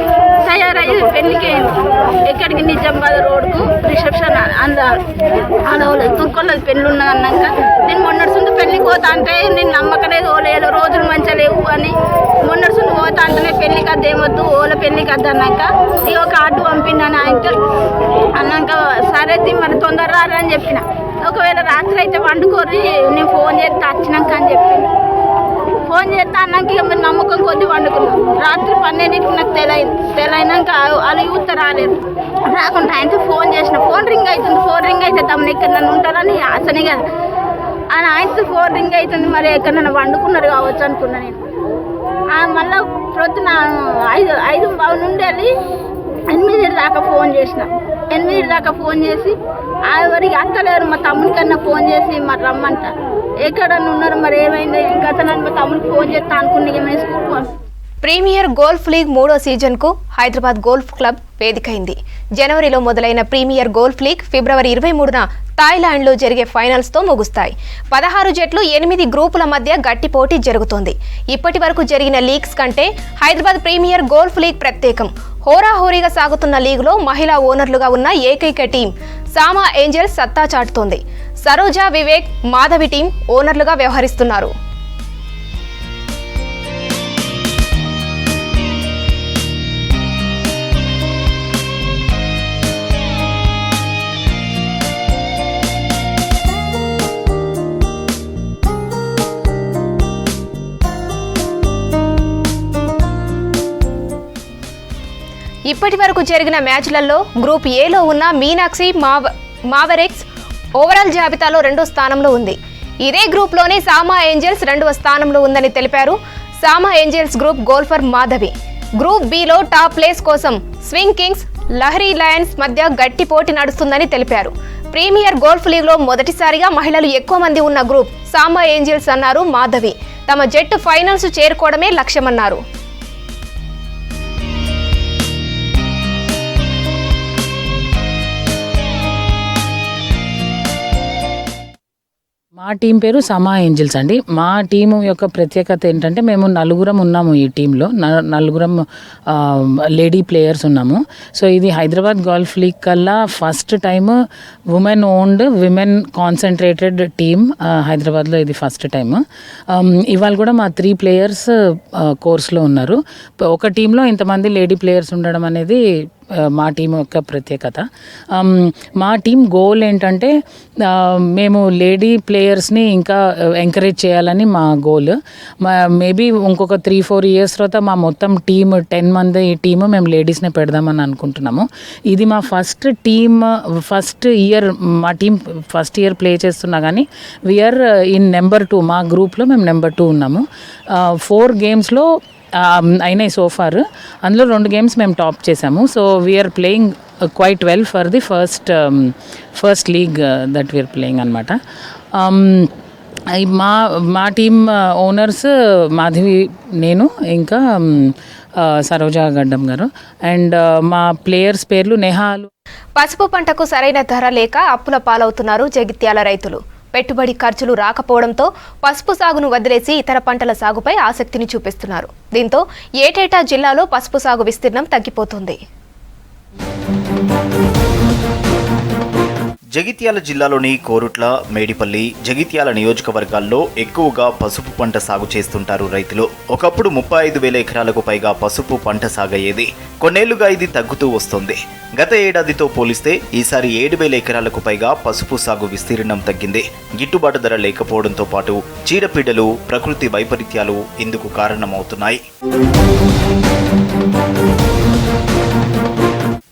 తయారయ్యి పెళ్లికి ఎక్కడికి నిజామాబాద్ రోడ్కు రిసెప్షన్ ఆడవాళ్ళు తుక్కొల్లది పెళ్ళి ఉన్నదన్నాక నేను మొన్నటి పెళ్లికి పోతా అంటే నేను నమ్మకలేదు, ఓలేదు రోజులు మంచిగా లేవు అని మొన్నటి పోతా అంటేనే పెళ్లికి అద్దేమొద్దు, ఓల పెళ్లికి అద్దన్నాక ఈ ఒక కార్డు పంపిందని ఆయనతో అన్నాక సరే మరి తొందర రారా అని చెప్పిన. ఒకవేళ రాత్రి అయితే వండుకోరి నేను ఫోన్ చేస్తే వచ్చినాక అని చెప్పి ఫోన్ చేస్తా అన్నాక ఇక మీరు నమ్మకం కొద్ది వండుకున్నాం. రాత్రి 12ంటికి నాకు తెలైనాక వాళ్ళు యూత్ రాలేదు. రాకుండా ఆయనతో ఫోన్ చేసిన, ఫోన్ రింగ్ అవుతుంది, ఫోన్ రింగ్ అయితే తమను ఎక్కడ నన్ను ఉంటారని ఆశనే కదా అని ఆయనతో ఫోన్ రింగ్ అవుతుంది. మరి ఎక్కడ నన్ను వండుకున్నారు కావచ్చు అనుకున్నా నేను. మళ్ళీ ప్రొద్దున 5 నుండి వెళ్ళి 8 దాకా ఫోన్ చేసిన. 8 దాకా ఫోన్ చేసి ఎవరికి అత్తలేరు, మా తమ్ముని కన్నా ఫోన్ చేసి మరి రమ్మంట ఎక్కడన్నా ఉన్నారు, మరి ఏమైంది ఇంకా మా తమ్ముడికి ఫోన్ చేస్తా అనుకుని ప్రీమియర్ గోల్ఫ్ లీగ్ 3వ సీజన్కు హైదరాబాద్ గోల్ఫ్ క్లబ్ వేదికైంది. జనవరిలో మొదలైన ప్రీమియర్ గోల్ఫ్ లీగ్ ఫిబ్రవరి 23న థాయిలాండ్లో జరిగే ఫైనల్స్తో ముగుస్తాయి. 16 జట్లు 8 గ్రూపుల మధ్య గట్టి పోటీ జరుగుతోంది. ఇప్పటి వరకు జరిగిన లీగ్స్ కంటే హైదరాబాద్ ప్రీమియర్ గోల్ఫ్ లీగ్ ప్రత్యేకం. హోరాహోరీగా సాగుతున్న లీగ్లో మహిళా ఓనర్లుగా ఉన్న ఏకైక టీం సామా ఏంజల్స్ సత్తా చాటుతోంది. సరోజ, వివేక్, మాధవి టీం ఓనర్లుగా వ్యవహరిస్తున్నారు. ఇప్పటి వరకు జరిగిన మ్యాచ్లలో గ్రూప్ ఏలో ఉన్న మీనాక్షి మావరెక్స్ ఓవరాల్ జాబితాలో 2వ స్థానంలో ఉంది. ఇదే గ్రూప్లోనే సామా ఏంజల్స్ 2వ స్థానంలో ఉందని తెలిపారు. Sama angels group golfer Madhavi. Group బిలో టాప్ ప్లేస్ కోసం స్వింగ్ కింగ్స్, లహరీ లయన్స్ మధ్య గట్టి పోటీ నడుస్తుందని తెలిపారు. ప్రీమియర్ గోల్ఫ్ లీగ్లో మొదటిసారిగా మహిళలు ఎక్కువ మంది ఉన్న గ్రూప్ సామా ఏంజల్స్ అన్నారు మాధవి. తమ జట్టు ఫైనల్స్ చేరుకోవడమే లక్ష్యమన్నారు. మా టీం పేరు సమా ఏంజల్స్ అండి. మా టీం యొక్క ప్రత్యేకత ఏంటంటే మేము 4 ఉన్నాము ఈ టీంలో. 4 లేడీ ప్లేయర్స్ ఉన్నాము. సో ఇది హైదరాబాద్ గోల్ఫ్ లీగ్ కల్లా first time women owned, women concentrated team హైదరాబాద్లో ఇది ఫస్ట్ టైం. ఇవాళ కూడా మా 3 ప్లేయర్స్ కోర్స్లో ఉన్నారు. ఒక టీంలో ఇంతమంది లేడీ ప్లేయర్స్ ఉండడం అనేది మా టీం యొక్క ప్రత్యేకత. మా టీం గోల్ ఏంటంటే మేము లేడీ ప్లేయర్స్ని ఇంకా ఎంకరేజ్ చేయాలని మా గోల్. మేబీ ఇంకొక 3-4 ఇయర్స్ తర్వాత మా మొత్తం టీమ్ 10 మంది టీము మేము లేడీస్నే పెడదామని అనుకుంటున్నాము. ఇది మా ఫస్ట్ ఇయర్ మా టీం ఫస్ట్ ఇయర్ ప్లే చేస్తున్నా కానీ వీఆర్ ఇన్ నెంబర్ 2. మా గ్రూప్లో మేము నెంబర్ 2 ఉన్నాము. 4 గేమ్స్లో అయినాయి సోఫార్. అందులో 2 గేమ్స్ మేము టాప్ చేసాము. So we are playing quite well for the first league that we are playing అనమాట. మా టీమ్ ఓనర్స్ మాధవి, నేను, ఇంకా సరోజా గడ్డం గారు. అండ్ మా ప్లేయర్స్ పేర్లు నేహాలు. పసుపు పంటకు సరైన ధర లేక అప్పుల పాలవుతున్నారు జగిత్యాల రైతులు. పెట్టుబడి ఖర్చులు రాకపోవడంతో పసుపు సాగును వదిలేసి ఇతర పంటల సాగుపై ఆసక్తిని చూపిస్తున్నారు. దీంతో ఏటేటా జిల్లాలో పసుపు సాగు విస్తీర్ణం తగ్గిపోతుంది. జగిత్యాల జిల్లాలోని కోరుట్ల, మేడిపల్లి, జగిత్యాల నియోజకవర్గాల్లో ఎక్కువగా పసుపు పంట సాగు చేస్తుంటారు రైతులు. ఒకప్పుడు 35,000 ఎకరాలకు పైగా పసుపు పంట సాగయ్యేది. కొన్నేళ్లుగా ఇది తగ్గుతూ వస్తోంది. గత ఏడాదితో పోలిస్తే ఈసారి 7,000 ఎకరాలకు పైగా పసుపు సాగు విస్తీర్ణం తగ్గింది. గిట్టుబాటు ధర లేకపోవడంతో పాటు చీడపీడలు, ప్రకృతి వైపరీత్యాలు ఇందుకు కారణమవుతున్నాయి.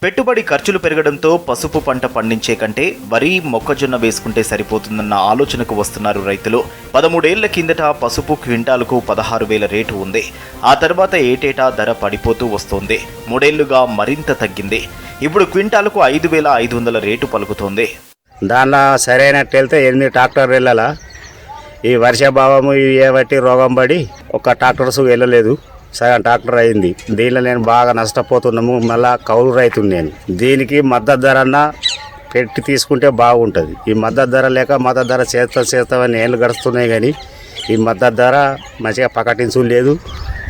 పెట్టుబడి ఖర్చులు పెరగడంతో పసుపు పంట పండించే కంటే వరి, మొక్కజొన్న వేసుకుంటే సరిపోతుందన్న ఆలోచనకు వస్తున్నారు రైతులు. 13 ఏళ్ల కిందట పసుపు క్వింటాలకు 16,000 రేటు ఉంది. ఆ తర్వాత ఏటేటా ధర పడిపోతూ వస్తోంది. 3 ఏళ్లుగా మరింత తగ్గింది. ఇప్పుడు క్వింటాలకు 5,500 రేటు పలుకుతోంది. దానిలో సరైనట్టు వెళ్తే 8 ట్రాక్టర్లు వెళ్ళాలా. ఈ వర్షాభావము ఏబట్టి రోగం పడి ఒక ట్రాక్టర్స్ వెళ్ళలేదు. సగం ట్రాక్టర్ అయింది. దీనిలో నేను బాగా నష్టపోతున్నాము. మళ్ళా కౌలు రైతుని నేను. దీనికి మద్దతు ధర అన్న పెట్టి తీసుకుంటే బాగుంటుంది. ఈ మద్దతు ధర లేక మద్దతు ధర చేస్తామని ఏళ్ళు గడుస్తున్నాయి కానీ ఈ మద్దతు ధర మంచిగా ప్రకటించు లేదు,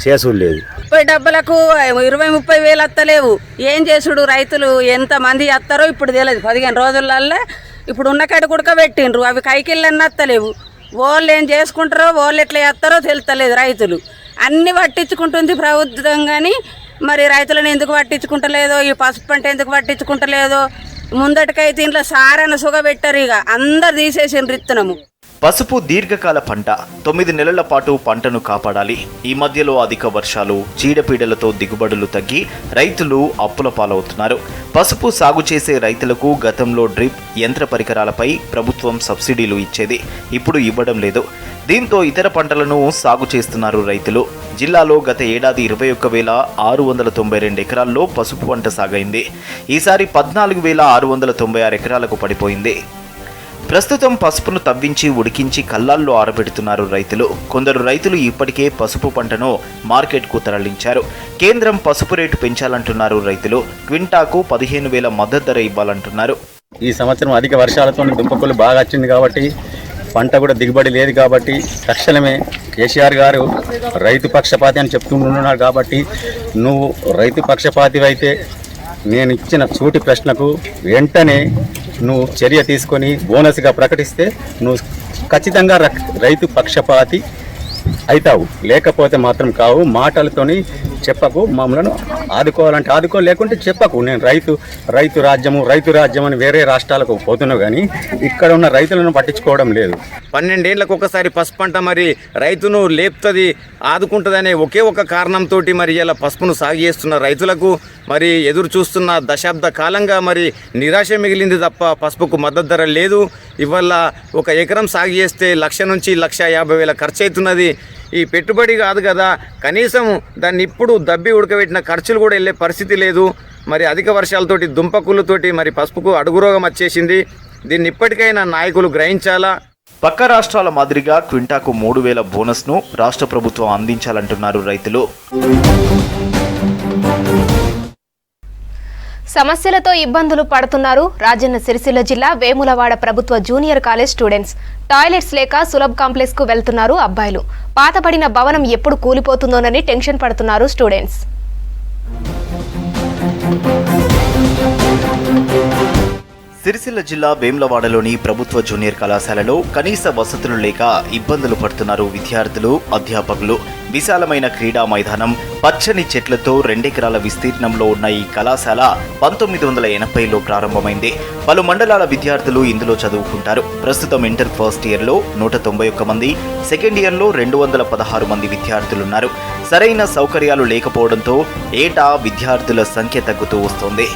చేసుడు లేదు. 30 డబ్బులకు 20-30 వేలు వస్తలేవు. ఏం చేసుడు రైతులు ఎంతమంది వస్తారో ఇప్పుడు తెలియదు. 15 రోజులల్లో ఇప్పుడు ఉన్న కాడ కుడకబెట్టిండ్రు. అవి కైకిళ్ళని వస్తలేవు. వాళ్ళు ఏం చేసుకుంటారో వాళ్ళు ఎట్లా చేస్తారో తెలుస్తలేదు. రైతులు అన్ని పట్టించుకుంటుంది ప్రభుత్వం, కానీ మరి రైతులను ఎందుకు పట్టించుకుంటలేదో, ఈ పసుపు పంట ఎందుకు పట్టించుకుంటలేదో. ముందటికైతే ఇంట్లో సారన సుగ పెట్టరు. ఇక అందరు తీసేసిండ్రు ఇత్తనము. పసుపు దీర్ఘకాల పంట. 9 నెలల పాటు పంటను కాపాడాలి. ఈ మధ్యలో అధిక వర్షాలు, చీడపీడలతో దిగుబడులు తగ్గి రైతులు అప్పుల పాలవుతున్నారు. పసుపు సాగు చేసే రైతులకు గతంలో డ్రిప్ యంత్ర పరికరాలపై ప్రభుత్వం సబ్సిడీలు ఇచ్చేది. ఇప్పుడు ఇవ్వడం లేదు. దీంతో ఇతర పంటలను సాగు చేస్తున్నారు రైతులు. జిల్లాలో గత ఏడాది 21,692 ఎకరాల్లో పసుపు పంట సాగైంది. ఈసారి 14,696 ఎకరాలకు పడిపోయింది. ప్రస్తుతం పసుపును తవ్వించి ఉడికించి కళ్ళాల్లో ఆరబెడుతున్నారు రైతులు. కొందరు రైతులు ఇప్పటికే పసుపు పంటను మార్కెట్కు తరలించారు. కేంద్రం పసుపు రేటు పెంచాలంటున్నారు రైతులు. క్వింటాకు 15,000 మద్దతు ధర ఇవ్వాలంటున్నారు. ఈ సంవత్సరం అధిక వర్షాలతో దుంపకులు బాగా వచ్చింది కాబట్టి పంట కూడా దిగుబడి లేదు కాబట్టి తక్షణమే కేసీఆర్ గారు రైతు పక్షపాతి అని చెప్తుంటున్నారు కాబట్టి నువ్వు రైతు పక్షపాతి అయితే నేను ఇచ్చిన సూటి ప్రశ్నకు వెంటనే నువ్వు చర్య తీసుకొని బోనస్గా ప్రకటిస్తే నువ్వు ఖచ్చితంగా రైతు పక్షపాతి అవుతావు. లేకపోతే మాత్రం కావు. మాటలతోని చెప్పకు. మమ్మల్ని ఆదుకోవాలంటే ఆదుకో, లేకుంటే చెప్పకు. నేను రైతు రాజ్యం అని వేరే రాష్ట్రాలకు పోతున్నావు కానీ ఇక్కడ ఉన్న రైతులను పట్టించుకోవడం లేదు. 12 ఏళ్లకు ఒకసారి పసుపు పంట మరి రైతును లేపుతుంది, ఆదుకుంటుందనే ఒకే ఒక కారణంతో మరి ఇలా పసుపును సాగు చేస్తున్న రైతులకు మరి ఎదురు చూస్తున్న దశాబ్ద కాలంగా మరి నిరాశ మిగిలింది తప్ప పసుపుకు మద్దతు ధర లేదు. ఇవాళ ఒక ఎకరం సాగు చేస్తే 1,00,000 నుంచి 1,50,000 ఖర్చు అవుతున్నది. ఈ పెట్టుబడి కాదు కదా, కనీసం దాన్ని ఇప్పుడు దబ్బి ఉడకబెట్టిన ఖర్చులు కూడా వెళ్ళే పరిస్థితి లేదు. మరి అధిక వర్షాలతోటి దుంపకుళ్ళతోటి మరి పసుపుకు అడుగురోగం వచ్చేసింది. దీన్ని ఇప్పటికైనా నాయకులు గ్రహించాలా. పక్క రాష్ట్రాల మాదిరిగా క్వింటాకు 3,000 బోనస్ను రాష్ట్ర ప్రభుత్వం అందించాలంటున్నారు రైతులు. సమస్యలతో ఇబ్బందులు పడుతున్నారు రాజన్న సిరిసిల్ల జిల్లా వేములవాడ ప్రభుత్వ జూనియర్ కాలేజ్ స్టూడెంట్స్. టాయిలెట్స్ లేక సులభ్ కాంప్లెక్స్ కు వెళ్తున్నారు అబ్బాయిలు. పాతబడిన భవనం ఎప్పుడు కూలిపోతుందోనని టెన్షన్ పడుతున్నారు స్టూడెంట్స్. సిరిసిల్ల జిల్లా వేములవాడలోని ప్రభుత్వ జూనియర్ కళాశాలలో కనీస వసతులు లేక ఇబ్బందులు పడుతున్నారు విద్యార్థులు, అధ్యాపకులు. విశాలమైన క్రీడా మైదానం, పచ్చని చెట్లతో 2 ఎకరాల విస్తీర్ణంలో ఉన్న ఈ కళాశాల 1980లో ప్రారంభమైంది. పలు మండలాల విద్యార్థులు ఇందులో చదువుకుంటారు. ప్రస్తుతం ఇంటర్ ఫస్ట్ ఇయర్లో 191 మంది, సెకండ్ ఇయర్లో 216 మంది విద్యార్థులున్నారు. సరైన సౌకర్యాలు లేకపోవడంతో ఏటా విద్యార్థుల సంఖ్య తగ్గుతూ వస్తోంది.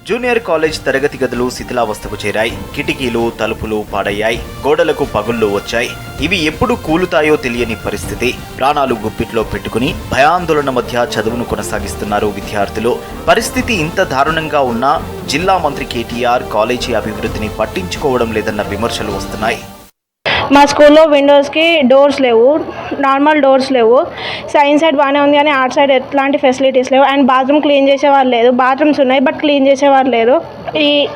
జూనియర్ కాలేజ్ తరగతి గదులు శిథిలావస్థకు చేరాయి. కిటికీలు, తలుపులు పాడయ్యాయి. గోడలకు పగుళ్లు వచ్చాయి. ఇవి ఎప్పుడు కూలుతాయో తెలియని పరిస్థితి. ప్రాణాలు గుప్పిట్లో పెట్టుకుని భయాందోళన మధ్య చదువును కొనసాగిస్తున్నారు విద్యార్థులు. పరిస్థితి ఇంత దారుణంగా ఉన్నా జిల్లా మంత్రి కేటీఆర్ కాలేజీ అభివృద్ధిని పట్టించుకోవడం లేదన్న విమర్శలు వస్తున్నాయి. మా స్కూల్లో విండోస్కి డోర్స్ లేవు, నార్మల్ డోర్స్ లేవు. సైన్స్ సైడ్ బాగానే ఉంది కానీ ఆర్ట్ సైడ్ ఎట్లాంటి ఫెసిలిటీస్ లేవు. అండ్ బాత్రూమ్ క్లీన్ చేసేవారు లేదు. బాత్రూమ్స్ ఉన్నాయి బట్ క్లీన్ చేసేవారు లేరు.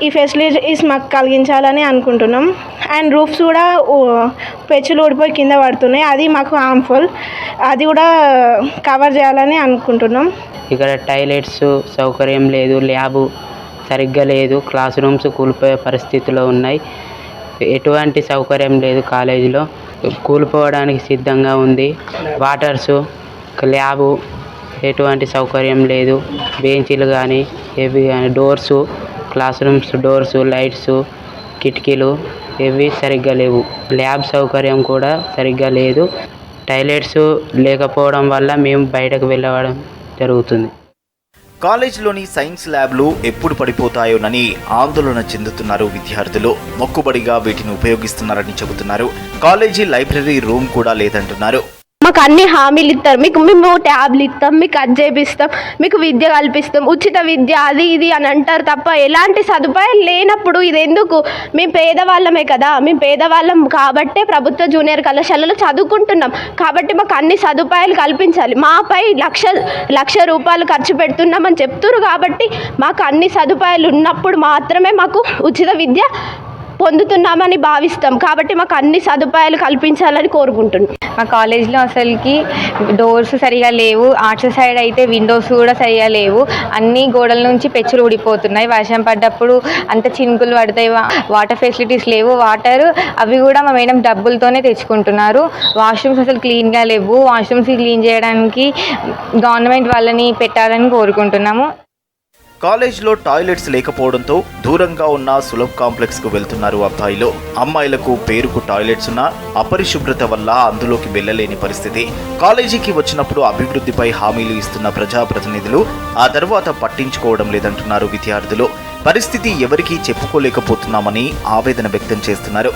ఈ ఫెసిలిటీస్ మాకు కలిగించాలని అనుకుంటున్నాం. అండ్ రూఫ్స్ కూడా పెచ్చులు ఊడిపోయి కింద పడుతున్నాయి. అది మాకు హార్మ్ఫుల్. అది కూడా కవర్ చేయాలని అనుకుంటున్నాం. ఇక్కడ టాయిలెట్స్ సౌకర్యం లేదు, ల్యాబ్ సరిగ్గా లేదు, క్లాస్ రూమ్స్ కూలిపోయే పరిస్థితిలో ఉన్నాయి. ఎటువంటి సౌకర్యం లేదు. కాలేజీలో కూలిపోవడానికి సిద్ధంగా ఉంది. వాటర్సు, ల్యాబు ఎటువంటి సౌకర్యం లేదు. బెంచీలు కానీ ఏవి కానీ, doors, class rooms doors, lights, కిటికీలు ఏవి సరిగ్గా లేవు. ల్యాబ్ సౌకర్యం కూడా సరిగ్గా లేదు. టాయిలెట్స్ లేకపోవడం వల్ల మేము బయటకు వెళ్ళడం జరుగుతుంది. కాలేజీలోని సైన్స్ ల్యాబ్లు ఎప్పుడు పడిపోతాయోనని ఆందోళన చెందుతున్నారు విద్యార్థులు. మొక్కుబడిగా వీటిని ఉపయోగిస్తున్నారని చెబుతున్నారు. కాలేజీ లైబ్రరీ రూమ్ కూడా లేదంటున్నారు. మాకు అన్ని హామీలు ఇస్తారు. మేము ట్యాబ్లు ఇస్తాం, మీకు అది చేపిస్తాం, మీకు విద్య కల్పిస్తాం, ఉచిత విద్య అది ఇది అని అంటారు తప్ప ఎలాంటి సదుపాయాలు లేనప్పుడు ఇది ఎందుకు? మేము పేదవాళ్ళమే కదా, మేము పేదవాళ్ళం కాబట్టే ప్రభుత్వ జూనియర్ కళాశాలలో చదువుకుంటున్నాం. కాబట్టి మాకు అన్ని సదుపాయాలు కల్పించాలి. మాపై లక్ష రూపాయలు ఖర్చు పెడుతున్నామని చెప్తున్నారు. కాబట్టి మాకు అన్ని సదుపాయాలు ఉన్నప్పుడు మాత్రమే మాకు ఉచిత విద్య పొందుతున్నామని భావిస్తాం. కాబట్టి మాకు అన్ని సదుపాయాలు కల్పించాలని కోరుకుంటున్నాం. మా కాలేజ్లో అసలుకి డోర్స్ సరిగా లేవు. ఆర్ట్స్ సైడ్ అయితే విండోస్ కూడా సరిగా లేవు. అన్ని గోడల నుంచి పెచ్చులు ఊడిపోతున్నాయి. వర్షం పడ్డప్పుడు అంత చినుకులు పడతాయి. వాటర్ ఫెసిలిటీస్ లేవు. వాటర్ అవి కూడా మా మేడం డబ్బులతోనే తెచ్చుకుంటున్నారు. వాష్రూమ్స్ అసలు క్లీన్గా లేవు. వాష్రూమ్స్ క్లీన్ చేయడానికి గవర్నమెంట్ వాళ్ళని పెట్టాలని కోరుకుంటున్నాము. కాలేజ్లో టాయిలెట్స్ లేకపోవడంతో దూరంగా ఉన్న సులభ్ కాంప్లెక్స్ కు వెళ్తున్నారు అబ్బాయిలు. అమ్మాయిలకు పేరుకు టాయిలెట్స్ ఉన్నా అపరిశుభ్రత వల్ల అందులోకి వెళ్లలేని పరిస్థితి. కాలేజీకి వచ్చినప్పుడు అభివృద్ధిపై హామీలు ఇస్తున్న ప్రజాప్రతినిధులు ఆ తర్వాత పట్టించుకోవడం లేదంటున్నారు విద్యార్థులు. పరిస్థితి ఎవరికీ చెప్పుకోలేకపోతున్నామని ఆవేదన వ్యక్తం చేస్తున్నారు.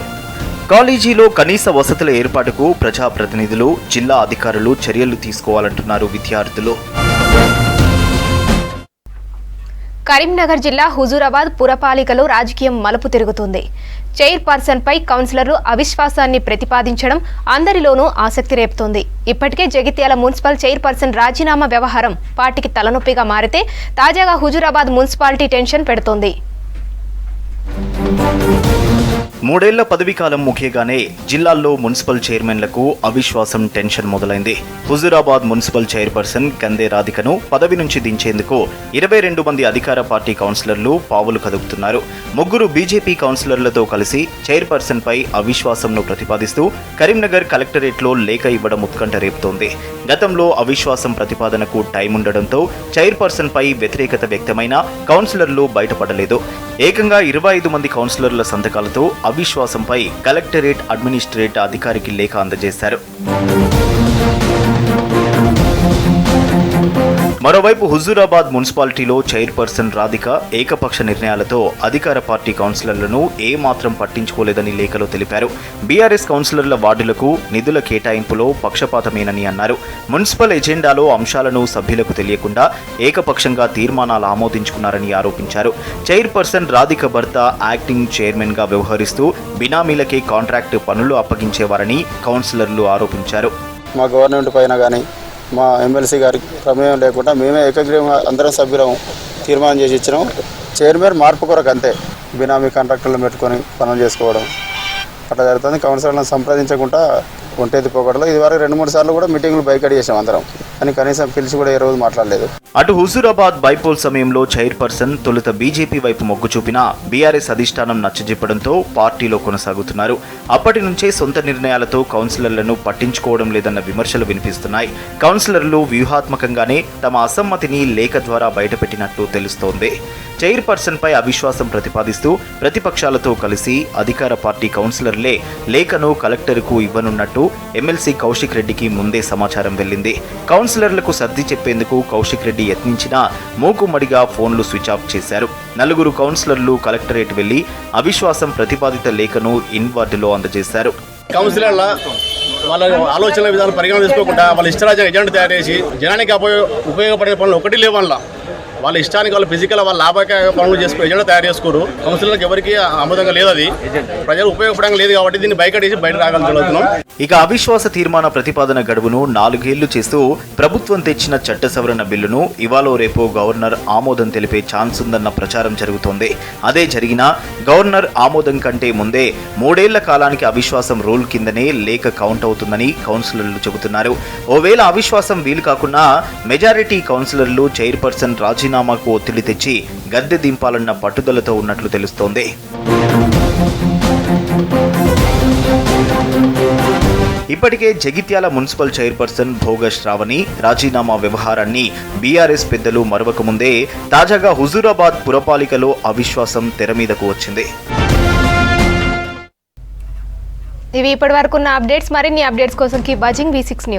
కాలేజీలో కనీస వసతుల ఏర్పాటుకు ప్రజాప్రతినిధులు, జిల్లా అధికారులు చర్యలు తీసుకోవాలంటున్నారు విద్యార్థులు. కరీంనగర్ జిల్లా హుజూరాబాద్ పురపాలికలో రాజకీయం మలుపు తిరుగుతుంది. చైర్పర్సన్ పై కౌన్సిలర్లు అవిశ్వాసాన్ని ప్రతిపాదించడం అందరిలోనూ ఆసక్తి రేపుతోంది. ఇప్పటికే జగిత్యాల మున్సిపల్ చైర్పర్సన్ రాజీనామా వ్యవహారం పార్టీకి తలనొప్పిగా మారితే తాజాగా హుజూరాబాద్ మున్సిపాలిటీ టెన్షన్ పెడుతోంది. 3 ఏళ్ల పదవీకాలం ముగియగానే జిల్లాల్లో మున్సిపల్ చైర్మన్లకు అవిశ్వాసం టెన్షన్ మొదలైంది. హుజూరాబాద్ మున్సిపల్ చైర్పర్సన్ కందే రాధికను పదవి నుంచి దించేందుకు 22 మంది అధికార పార్టీ కౌన్సిలర్లు పావులు కదుపుతున్నారు. 3 బీజేపీ కౌన్సిలర్లతో కలిసి చైర్పర్సన్ పై అవిశ్వాసంను ప్రతిపాదిస్తూ కరీంనగర్ కలెక్టరేట్లో లేఖ ఇవ్వడం ఉత్కంఠ రేపుతోంది. గతంలో అవిశ్వాసం ప్రతిపాదనకు టైం ఉండడంతో చైర్పర్సన్ పై వ్యతిరేకత వ్యక్తమైన కౌన్సిలర్లు బయటపడలేదు. ఏకంగా 25 మంది కౌన్సిలర్ల సంతకాలతో అవిశ్వాసంపై కలెక్టరేట్ అడ్మినిస్ట్రేట్ అధికారికి లేఖ అందజేశారు. మరోవైపు హుజూరాబాద్ మున్సిపాలిటీలో చైర్పర్సన్ రాధిక ఏకపక్ష నిర్ణయాలతో అధికార పార్టీ కౌన్సిలర్లను ఏమాత్రం పట్టించుకోలేదని లేఖలో తెలిపారు. బీఆర్ఎస్ కౌన్సిలర్ల వార్డులకు నిధుల కేటాయింపులో పక్షపాతమేనని అన్నారు. మున్సిపల్ ఎజెండాలో అంశాలను సభ్యులకు తెలియకుండా ఏకపక్షంగా తీర్మానాలు ఆమోదించుకున్నారని ఆరోపించారు. చైర్పర్సన్ రాధిక భర్త యాక్టింగ్ చైర్మన్ గా వ్యవహరిస్తూ బినామీలకే కాంట్రాక్ట్ పనులు అప్పగించేవారని కౌన్సిలర్లు ఆరోపించారు. మా గవర్నమెంట్ పైన కానీ మా ఎమ్మెల్సీ గారికి ప్రమేయం లేకుండా మేమే ఏకగ్రీవంగా అందరం సభ్యులం తీర్మానం చేసి ఇచ్చినాం. చైర్మన్ మార్పు కొరకు అంతే, బినామీ కాంట్రాక్టర్లు పెట్టుకొని పనులు చేసుకోవడం అట్లా జరుగుతుంది. కౌన్సిలర్లను సంప్రదించకుండా ఒంటేది పోకడలో ఇదివరకు 2-3 సార్లు కూడా మీటింగ్లు బైకట్ చేసాం అందరం, కానీ కనీసం పిలిచి కూడా ఏ రోజు మాట్లాడలేదు. అటు హుజూరాబాద్ బైపోల్ సమయంలో చైర్పర్సన్ తొలుత బీజేపీ వైపు మొగ్గు చూపినా బీఆర్ఎస్ అధిష్టానం నచ్చజెప్పడంతో పార్టీలో కొనసాగుతున్నారు. అప్పటి నుంచే సొంత నిర్ణయాలతో కౌన్సిలర్లను పట్టించుకోవడం లేదన్న విమర్శలు వినిపిస్తున్నాయి. కౌన్సిలర్లు వ్యూహాత్మకంగానే తమ అసమ్మతిని లేఖ ద్వారా బయటపెట్టినట్టు తెలుస్తోంది. చైర్పర్సన్ పై అవిశ్వాసం ప్రతిపాదిస్తూ ప్రతిపక్షాలతో కలిసి అధికార పార్టీ కౌన్సిలర్లే లేఖను కలెక్టర్కు ఇవ్వనున్నట్టు ఎమ్మెల్సీ కౌశిక్ రెడ్డికి ముందే సమాచారం వెళ్లింది. కౌన్సిలర్లకు సర్ది చెప్పేందుకు కౌశిక్ రెడ్డి యత్నించినా మూకుమ్మడిగా ఫోన్లు స్విచ్ ఆఫ్ చేశారు. 4 కౌన్సిలర్లు కలెక్టరేట్ వెళ్లి అవిశ్వాసం ప్రతిపాదిత లేఖను ఇన్వార్డులో అందజేశారు. కౌన్సిలర్ల వాళ్ళ ఆలోచన విధానం పరిగణన తీసుకోకుండా వాళ్ళ ఇష్టరాజ్యం ఎజెండా తయారు చేసి జనానికి ఉపయోగపడే పనులు ఒకటి లేవు. వాళ్ళ ఇష్టానికి వాళ్ళ ఫిజికల్ వాళ్ళ లాభకాయ పనులు చేసుకుని ఎజెండా తయారు చేసుకోరు. కౌన్సిలర్లకు ఎవరికి ఆమోదంగా లేదు, అది ప్రజలు ఉపయోగపడంగా లేదు కాబట్టి దీన్ని బయటేసి బయట రాగలుగుతున్నాం. ఇక అవిశ్వాస తీర్మాన ప్రతిపాదన గడువును 4 ఏళ్లు చేస్తూ ప్రభుత్వం తెచ్చిన చట్ట సవరణ బిల్లును ఇవాళ రేపు గవర్నర్ ఆమోదం తెలిపే ఛాన్స్ ఉందన్న ప్రచారం జరుగుతోంది. అదే జరిగినా గవర్నర్ ఆమోదం కంటే ముందే 3 ఏళ్ల కాలానికి అవిశ్వాసం రూల్ కిందనే లేఖ కౌంట్ అవుతుందని కౌన్సిలర్లు చెబుతున్నారు. ఓవేళ అవిశ్వాసం వీలు కాకున్నా మెజారిటీ కౌన్సిలర్లు చైర్పర్సన్ రాజీనామాకు ఒత్తిడి తెచ్చి గద్దె దింపాలన్న పట్టుదలతో ఉన్నట్లు తెలుస్తోంది. ఇప్పటికే జగిత్యాల మున్సిపల్ చైర్పర్సన్ భోగ శ్రావణి రాజీనామా వ్యవహారాన్ని బీఆర్ఎస్ పెద్దలు మరవక ముందే తాజాగా హుజూరాబాద్ పురపాలికలో అవిశ్వాసం తెర మీదకు వచ్చింది. ఇవి ఇప్పటి వరకున్న అప్డేట్స్. మరిన్ని అప్డేట్స్ కోసం కీప్ వాచింగ్ V6 న్యూస్.